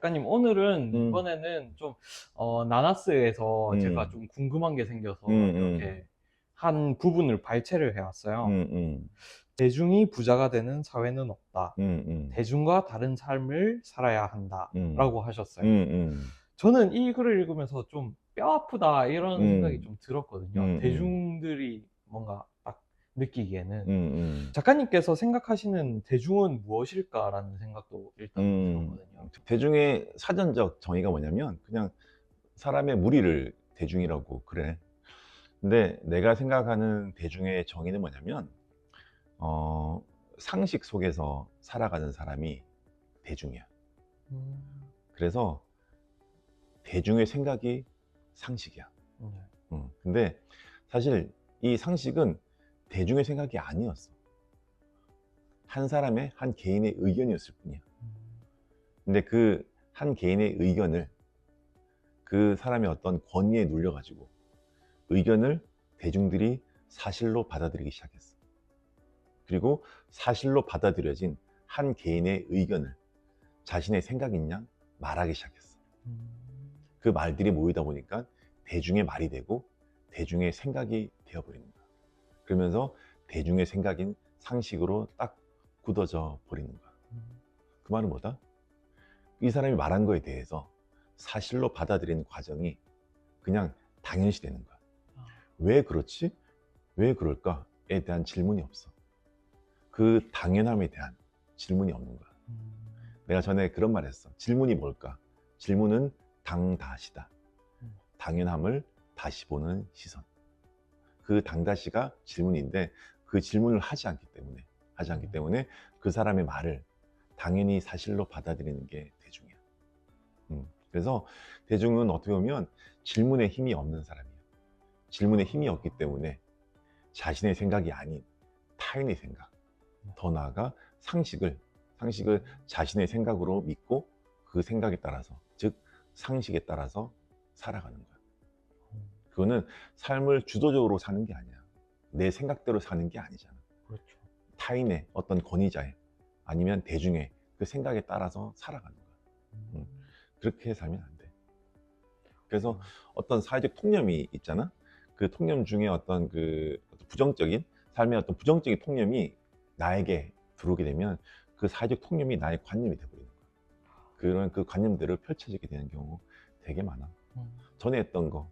작가님, 오늘은 음, 이번에는 좀 나나스에서 제가 음, 좀 궁금한 게 생겨서 음, 이렇게 한 부분을 발췌를 음, 해왔어요. 음, 대중이 부자가 되는 사회는 없다. 음, 대중과 다른 삶을 살아야 음, 한다라고 하셨어요. 음, 저는 이 글을 읽으면서 좀 뼈 아프다 이런 생각이 음, 좀 들었거든요. 음, 대중들이 뭔가 딱 느끼기에는. 음, 작가님께서 생각하시는 대중은 무엇일까라는 생각도 일단 들었거든요. 대중의 사전적 정의가 뭐냐면 그냥 사람의 무리를 대중이라고 그래. 근데 내가 생각하는 대중의 정의는 뭐냐면 어, 상식 속에서 살아가는 사람이 대중이야. 음, 그래서 대중의 생각이 상식이야. 네. 근데 사실 이 상식은 대중의 생각이 아니었어. 한 사람의, 한 개인의 의견이었을 뿐이야. 음, 근데 그 한 개인의 의견을 그 사람의 어떤 권위에 눌려가지고 의견을 대중들이 사실로 받아들이기 시작했어. 그리고 사실로 받아들여진 한 개인의 의견을 자신의 생각인 양 말하기 시작했어. 음, 그 말들이 모이다 보니까 대중의 말이 되고 대중의 생각이 되어버리는 거야. 그러면서 대중의 생각인 상식으로 딱 굳어져 버리는 거야. 음. 그 말은 뭐다? 이 사람이 말한 거에 대해서 사실로 받아들이는 과정이 그냥 당연시 되는 거야. 아, 왜 그렇지? 왜 그럴까에 대한 질문이 없어. 그 당연함에 대한 질문이 없는 거야. 음, 내가 전에 그런 말 했어. 질문이 뭘까? 질문은 당다시다. 음, 당연함을 다시 보는 시선. 그 당다시가 질문인데 그 질문을 하지 않기 때문에 그 사람의 말을 당연히 사실로 받아들이는 게 대중이야. 그래서 대중은 어떻게 보면 질문에 힘이 없는 사람이야. 질문에 힘이 없기 때문에 자신의 생각이 아닌 타인의 생각, 더 나아가 상식을 자신의 생각으로 믿고 그 생각에 따라서, 즉 상식에 따라서 살아가는 거야. 음, 그거는 삶을 주도적으로 사는 게 아니야. 내 생각대로 사는 게 아니잖아. 그렇죠. 타인의 어떤 권위자의 아니면 대중의 그 생각에 따라서 살아가는 거야. 음, 음, 그렇게 살면 안 돼. 그래서 음, 어떤 사회적 통념이 있잖아. 그 통념 중에 어떤 그 부정적인 삶의 어떤 부정적인 통념이 나에게 들어오게 되면 그 사회적 통념이 나의 관념이 되어버리는 거야. 그런 그 관념대로 펼쳐지게 되는 경우 되게 많아. 음, 전에 했던 거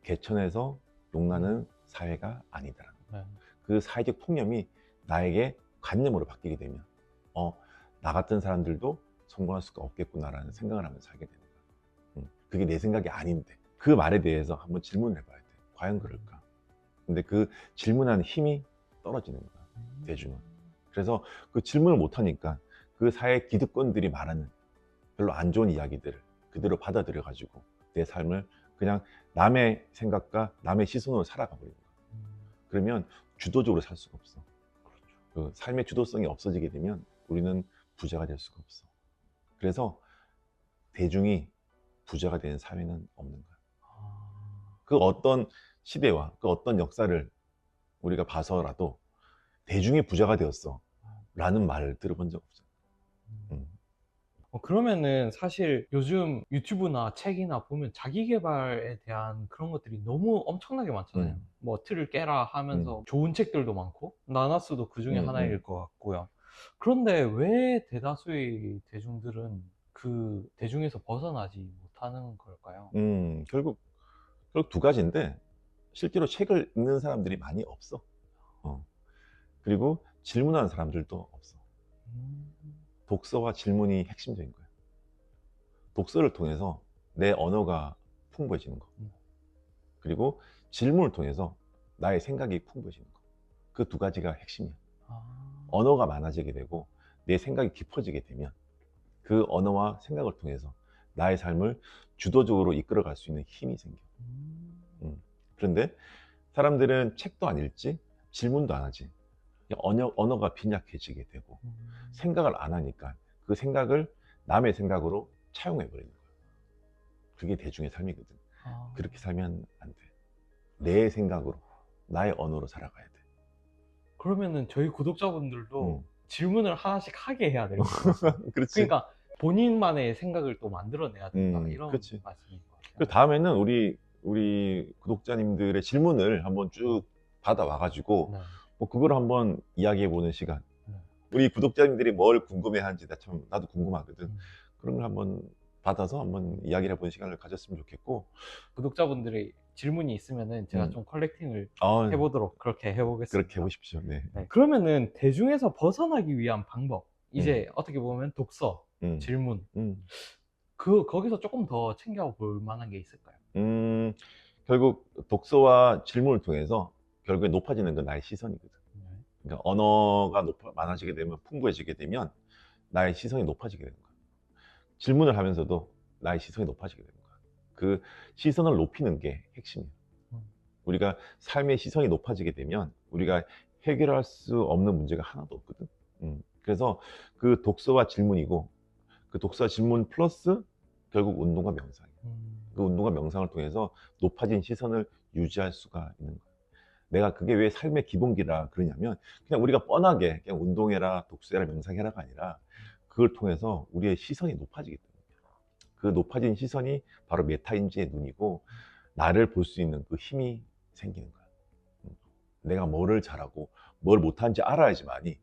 개천에서 음, 용나는 사회가 아니다라는 거. 네. 그 사회적 통념이 나에게 관념으로 바뀌게 되면 나 같은 사람들도 성공할 수가 없겠구나라는 생각을 하면서 살게 되는 거야. 그게 내 생각이 아닌데 그 말에 대해서 한번 질문을 해봐야 돼. 과연 그럴까? 근데 그 질문하는 힘이 떨어지는 거야, 대중은. 그래서 그 질문을 못하니까 그 사회 기득권들이 말하는 별로 안 좋은 이야기들을 그대로 받아들여 가지고 내 삶을 그냥 남의 생각과 남의 시선으로 살아가 버리는 거야. 음, 그러면 주도적으로 살 수가 없어. 그렇죠. 그 삶의 주도성이 없어지게 되면 우리는 부자가 될 수가 없어. 그래서 대중이 부자가 되는 사회는 없는 거야. 아, 그 어떤 시대와 그 어떤 역사를 우리가 봐서라도 대중이 부자가 되었어 라는 말을 들어본 적 없어. 음. 음, 그러면은 사실 요즘 유튜브나 책이나 보면 자기 개발에 대한 그런 것들이 너무 엄청나게 많잖아요. 음, 뭐 틀을 깨라 음, 하면서 좋은 책들도 많고, 나나스도 그 중에 하나일 음. 것 같고요. 그런데 왜 대다수의 대중들은 그 대중에서 벗어나지 못하는 걸까요? 결국 두 가지인데 실제로 책을 읽는 사람들이 많이 없어. 어. 그리고 질문하는 사람들도 없어. 음, 독서와 질문이 핵심적인 거야. 독서를 통해서 내 언어가 풍부해지는 거. 음, 그리고 질문을 통해서 나의 생각이 풍부해지는 거. 그 두 가지가 핵심이야. 아, 언어가 많아지게 되고 내 생각이 깊어지게 되면 그 언어와 생각을 통해서 나의 삶을 주도적으로 이끌어갈 수 있는 힘이 생겨. 음, 음. 그런데 사람들은 책도 안 읽지, 질문도 안 하지. 언어가 빈약해지게 되고 음, 생각을 안 하니까 그 생각을 남의 생각으로 차용해 버리는 거야. 그게 대중의 삶이거든. 아. 그렇게 살면 안 돼. 내 생각으로, 나의 언어로 살아가야 돼. 그러면은 저희 구독자분들도 음. 질문을 하나씩 하게 해야 되겠네요. 그렇지. 그러니까 본인만의 생각을 또 만들어내야 된다. 이런 그렇지. 말씀인 것 그 같아요. 다음에는 우리 구독자님들의 질문을 한번 쭉 받아와가지고 네. 뭐 그걸 한번 이야기해보는 시간. 네. 우리 구독자님들이 뭘 궁금해하는지 나도 궁금하거든. 음. 그런 걸 한번 받아서 한번 이야기를 해보는 시간을 가졌으면 좋겠고. 구독자분들의 질문이 있으면은 제가 음. 좀 컬렉팅을 아, 해보도록 그렇게 해보겠습니다. 그렇게 해보십시오. 네. 네. 그러면은 대중에서 벗어나기 위한 방법, 이제 음. 어떻게 보면 독서, 음. 질문, 음. 거기서 조금 더 챙겨볼 만한 게 있을까요? 결국 독서와 질문을 통해서 결국에 높아지는 건 나의 시선이거든. 네. 그러니까 언어가 많아지게 되면, 풍부해지게 되면 나의 시선이 높아지게 되는 거야. 질문을 하면서도 나의 시선이 높아지게 되는 거야. 그 시선을 높이는 게 핵심이야. 음. 우리가 삶의 시선이 높아지게 되면 우리가 해결할 수 없는 문제가 하나도 없거든. 그래서 그 독서와 질문이고, 그 독서와 질문 플러스 결국 운동과 명상이야. 그 운동과 명상을 통해서 높아진 시선을 유지할 수가 있는 거야. 내가 그게 왜 삶의 기본기라 그러냐면, 그냥 우리가 뻔하게 그냥 운동해라, 독서해라, 명상해라가 아니라 그걸 통해서 우리의 시선이 높아지기 때문에, 그 높아진 시선이 바로 메타인지의 눈이고, 나를 볼 수 있는 그 힘이 생기는 거야. 내가 뭐를 잘하고 뭘 못하는지 알아야지만이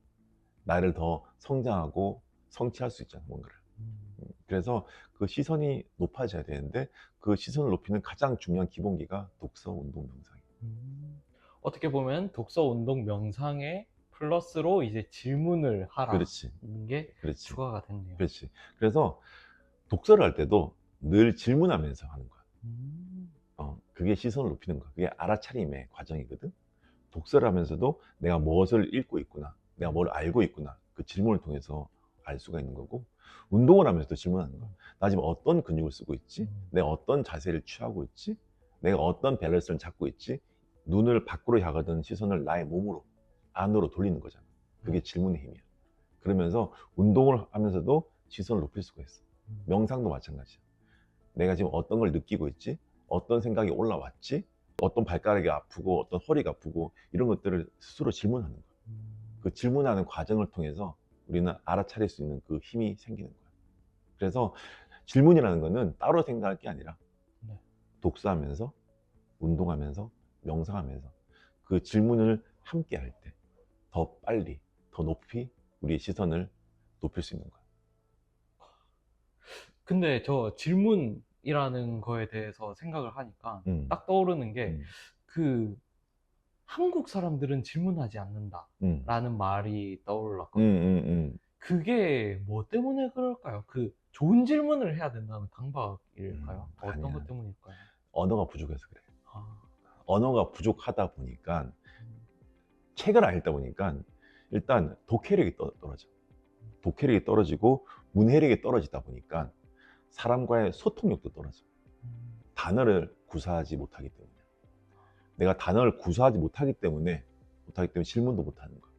나를 더 성장하고 성취할 수 있잖아, 뭔가를. 그래서 그 시선이 높아져야 되는데, 그 시선을 높이는 가장 중요한 기본기가 독서, 운동, 명상이에요. 어떻게 보면 독서, 운동, 명상에 플러스로 이제 질문을 하라는 그렇지. 게 그렇지. 추가가 됐네요. 그렇지. 그래서 독서를 할 때도 늘 질문하면서 하는 거야. 그게 시선을 높이는 거야. 그게 알아차림의 과정이거든. 독서를 하면서도 내가 무엇을 읽고 있구나, 내가 뭘 알고 있구나, 그 질문을 통해서 알 수가 있는 거고, 운동을 하면서도 질문하는 거야. 나 지금 어떤 근육을 쓰고 있지? 내가 어떤 자세를 취하고 있지? 내가 어떤 밸런스를 잡고 있지? 눈을 밖으로 향하던 시선을 나의 몸으로, 안으로 돌리는 거잖아. 그게 질문의 힘이야. 그러면서 운동을 하면서도 시선을 높일 수가 있어. 명상도 마찬가지야. 내가 지금 어떤 걸 느끼고 있지? 어떤 생각이 올라왔지? 어떤 발가락이 아프고 어떤 허리가 아프고, 이런 것들을 스스로 질문하는 거야. 그 질문하는 과정을 통해서 우리는 알아차릴 수 있는 그 힘이 생기는 거야. 그래서 질문이라는 거는 따로 생각할 게 아니라 네. 독서하면서, 운동하면서, 명상하면서 그 질문을 함께 할 때 더 빨리, 더 높이 우리의 시선을 높일 수 있는 거야. 근데 저 질문이라는 거에 대해서 생각을 하니까 딱 떠오르는 게, 한국 사람들은 질문하지 않는다라는 말이 떠올랐거든요. 그게 뭐 때문에 그럴까요? 좋은 질문을 해야 된다는 강박일까요? 어떤 아니야. 것 때문일까요? 언어가 부족해서 그래. 아, 언어가 부족하다 보니까, 책을 안 읽다 보니까 일단 독해력이 떨어져. 독해력이 떨어지고 문해력이 떨어지다 보니까 사람과의 소통력도 떨어져. 단어를 구사하지 못하기 때문에. 내가 단어를 구사하지 못하기 때문에 질문도 못하는 거야.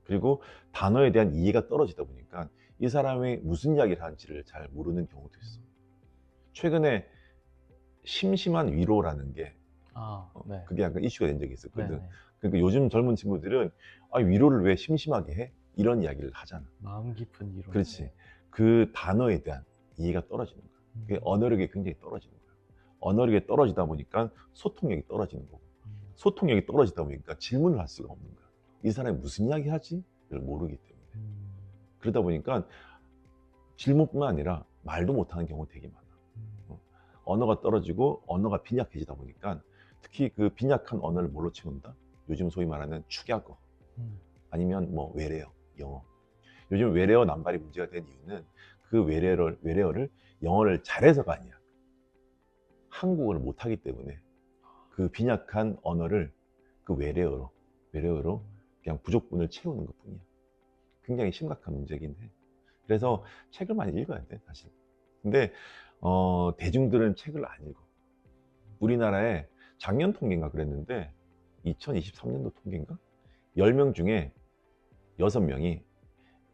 그리고 단어에 대한 이해가 떨어지다 보니까 이 사람이 무슨 이야기를 하는지를 잘 모르는 경우도 있어. 최근에 심심한 위로라는 게, 네. 그게 약간 이슈가 된 적이 있었거든. 네네. 그러니까 요즘 젊은 친구들은 위로를 왜 심심하게 해? 이런 이야기를 하잖아. 마음 깊은 이론. 그렇지. 그 단어에 대한 이해가 떨어지는 거야. 그게 언어력이 굉장히 떨어지는 거야. 언어력이 떨어지다 보니까 소통력이 떨어지는 거고, 소통력이 떨어지다 보니까 질문을 할 수가 없는 거야. 이 사람이 무슨 이야기 하지? 를 모르기 때문에. 그러다 보니까 질문뿐만 아니라 말도 못하는 경우가 되게 많아. 언어가 떨어지고 언어가 빈약해지다 보니까, 특히 그 빈약한 언어를 뭘로 채운다? 요즘 소위 말하는 축약어, 아니면 뭐 외래어, 영어. 요즘 외래어 남발이 문제가 된 이유는 그 외래어를 영어를 잘해서가 아니야. 한국어를 못하기 때문에 그 빈약한 언어를 그 외래어로 그냥 부족분을 채우는 것 뿐이야. 굉장히 심각한 문제긴 해. 그래서 책을 많이 읽어야 돼, 사실. 근데 대중들은 책을 안 읽어. 우리나라에 작년 통계인가 그랬는데, 2023년도 통계인가? 10명 중에 6명이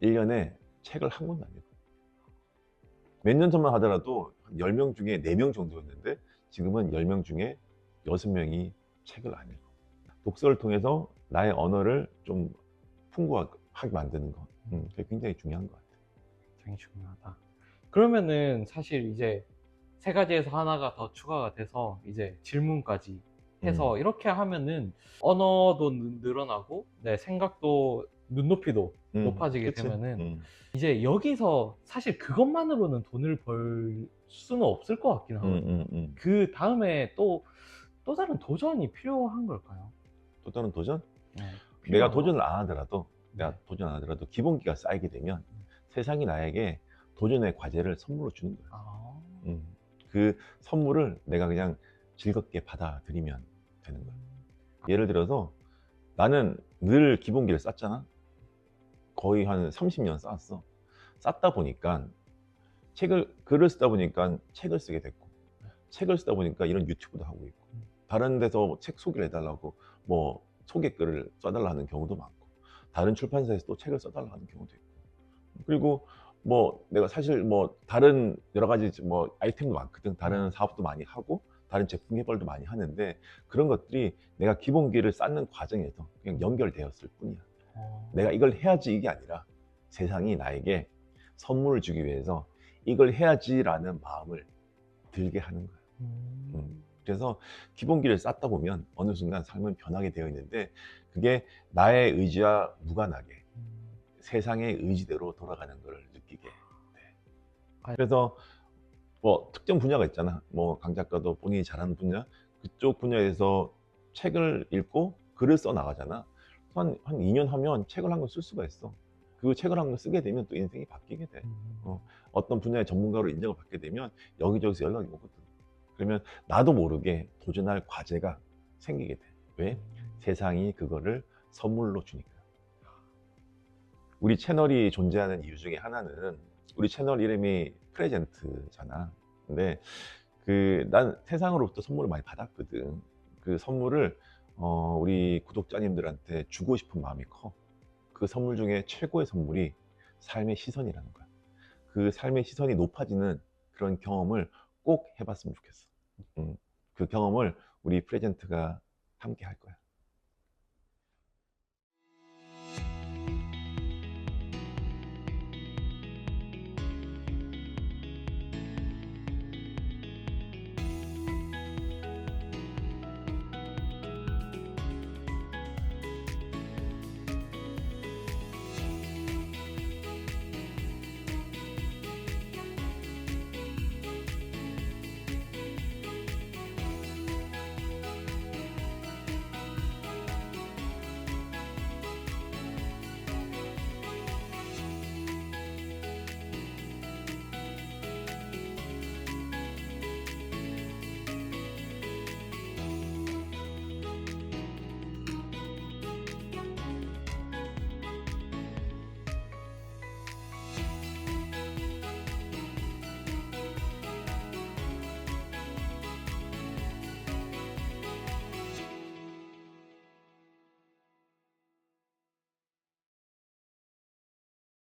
1년에 책을 한 권도 안 읽어. 몇 년 전만 하더라도 10명 중에 4명 정도였는데, 지금은 10명 중에 6명이 책을 안 읽어. 독서를 통해서 나의 언어를 좀 풍부하게 만드는 거, 그게 굉장히 중요한 것 같아요. 굉장히 중요하다. 그러면은 사실 이제 세 가지에서 하나가 더 추가가 돼서 이제 질문까지 해서 이렇게 하면은 언어도 늘어나고 내 생각도 눈높이도 높아지게 그치. 되면은 이제 여기서 사실 그것만으로는 돈을 벌 수는 없을 것 같긴 하거든요. 그 다음에 또 다른 도전이 필요한 걸까요? 또 다른 도전? 네, 내가 필요한가? 도전을 안 하더라도 네. 기본기가 쌓이게 되면 세상이 나에게 도전의 과제를 선물로 주는 거야. 아, 그 선물을 내가 그냥 즐겁게 받아들이면 되는 거야. 예를 들어서 나는 늘 기본기를 쌓잖아. 거의 한 30년 쌓았어. 쌓다 보니까 글을 쓰다 보니까 책을 쓰게 됐고, 책을 쓰다 보니까 이런 유튜브도 하고 있고, 다른 데서 책 소개를 해달라고 뭐 소개글을 써달라 하는 경우도 많고, 다른 출판사에서 또 책을 써달라 하는 경우도 있고, 그리고 뭐 내가 사실 뭐 다른 여러 가지 뭐 아이템도 많거든. 다른 사업도 많이 하고 다른 제품 개발도 많이 하는데, 그런 것들이 내가 기본기를 쌓는 과정에서 그냥 연결되었을 뿐이야. 내가 이걸 해야지 이게 아니라 세상이 나에게 선물을 주기 위해서 이걸 해야지라는 마음을 들게 하는 거야. 그래서 기본기를 쌓다 보면 어느 순간 삶은 변하게 되어 있는데, 그게 나의 의지와 무관하게 세상의 의지대로 돌아가는 걸 느끼게 돼. 그래서 뭐 특정 분야가 있잖아. 뭐 강 작가도 본인이 잘하는 분야, 그쪽 분야에서 책을 읽고 글을 써 나가잖아. 한 2년 하면 책을 한 권 쓸 수가 있어. 그 책을 한 권 쓰게 되면 또 인생이 바뀌게 돼. 어떤 분야의 전문가로 인정을 받게 되면 여기저기서 연락이 오거든. 그러면 나도 모르게 도전할 과제가 생기게 돼. 왜? 세상이 그거를 선물로 주니까. 우리 채널이 존재하는 이유 중에 하나는, 우리 채널 이름이 프레젠트잖아. 근데 난 세상으로부터 선물을 많이 받았거든. 그 선물을 우리 구독자님들한테 주고 싶은 마음이 커. 그 선물 중에 최고의 선물이 삶의 시선이라는 거야. 그 삶의 시선이 높아지는 그런 경험을 꼭 해봤으면 좋겠어. 그 경험을 우리 프레젠트가 함께 할 거야.